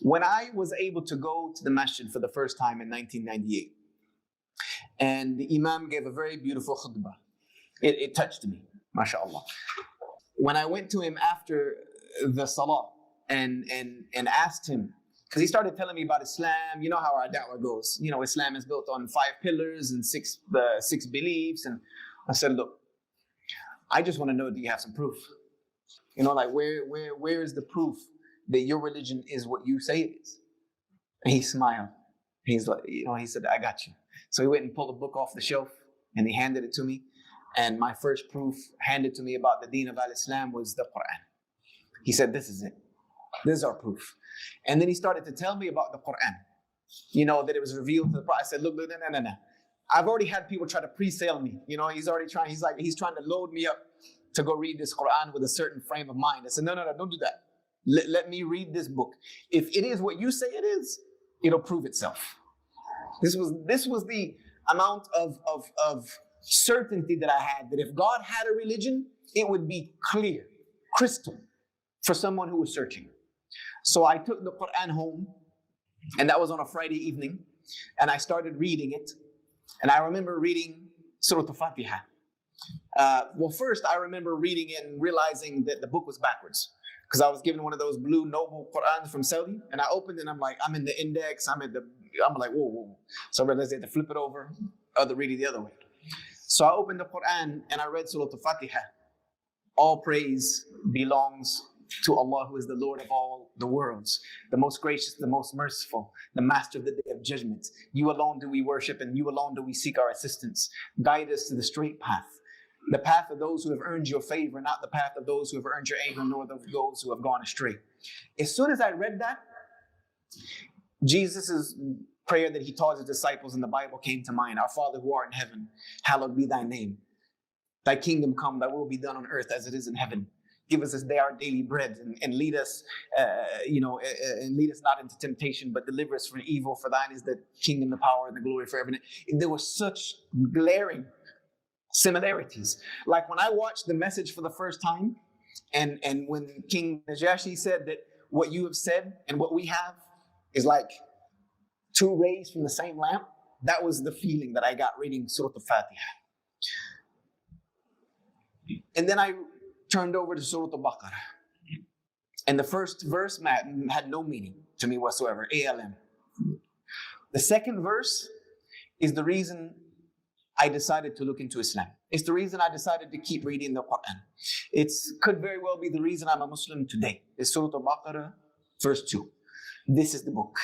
When I was able to go to the masjid for the first time in 1998, and the Imam gave a very beautiful khutbah, it touched me, mashallah. When I went to him after the salah and asked him, because he started telling me about Islam, you know how our da'wah goes. You know, Islam is built on 5 pillars and six beliefs. And I said, look, I just want to know, do you have some proof? You know, like where is the proof that your religion is what you say it is? And he smiled. He's like, you know, he said, I got you. So he went and pulled a book off the shelf and he handed it to me. And my first proof handed to me about the deen of al-Islam was the Quran. He said, this is it. This is our proof. And then he started to tell me about the Quran. You know, that it was revealed to the Prophet. I said, look, no. I've already had people try to pre-sale me. You know, he's trying to load me up to go read this Quran with a certain frame of mind. I said, no, don't do that. Let me read this book. If it is what you say it is, it'll prove itself. This was the amount of certainty that I had, that if God had a religion, it would be clear, crystal, for someone who was searching. So I took the Quran home, and that was on a Friday evening, and I started reading it. And I remember reading Surah Al-Fatiha. Well, first I remember reading it and realizing that the book was backwards, because I was given one of those blue Noble Qurans from Saudi, and I opened it and I'm like, I'm in the index, I'm like, whoa. So I realized I had to flip it over, or read it the other way. So I opened the Quran and I read Surah Al-Fatiha. All praise belongs to Allah, who is the Lord of all the worlds, the most gracious, the most merciful, the master of the day of judgment. You alone do we worship, and you alone do we seek our assistance. Guide us to the straight path, the path of those who have earned your favor, not the path of those who have earned your anger, nor of those who have gone astray. As soon as I read that, Jesus' prayer that he taught his disciples in the Bible came to mind. Our Father who art in heaven, hallowed be thy name. Thy kingdom come, thy will be done on earth as it is in heaven. Give us this day our daily bread, and lead us, and lead us not into temptation, but deliver us from evil. For thine is the kingdom, the power, and the glory forever. And there were such glaring similarities. Like when I watched the message for the first time, and when King Najashi said that what you have said and what we have is like 2 rays from the same lamp, that was the feeling that I got reading Surah Al-Fatiha. And then I turned over to Surah Al-Baqarah. And the first verse had no meaning to me whatsoever, ALM. The second verse is the reason I decided to look into Islam. It's the reason I decided to keep reading the Quran. It could very well be the reason I'm a Muslim today. It's Surah Al-Baqarah, verse 2. This is the book.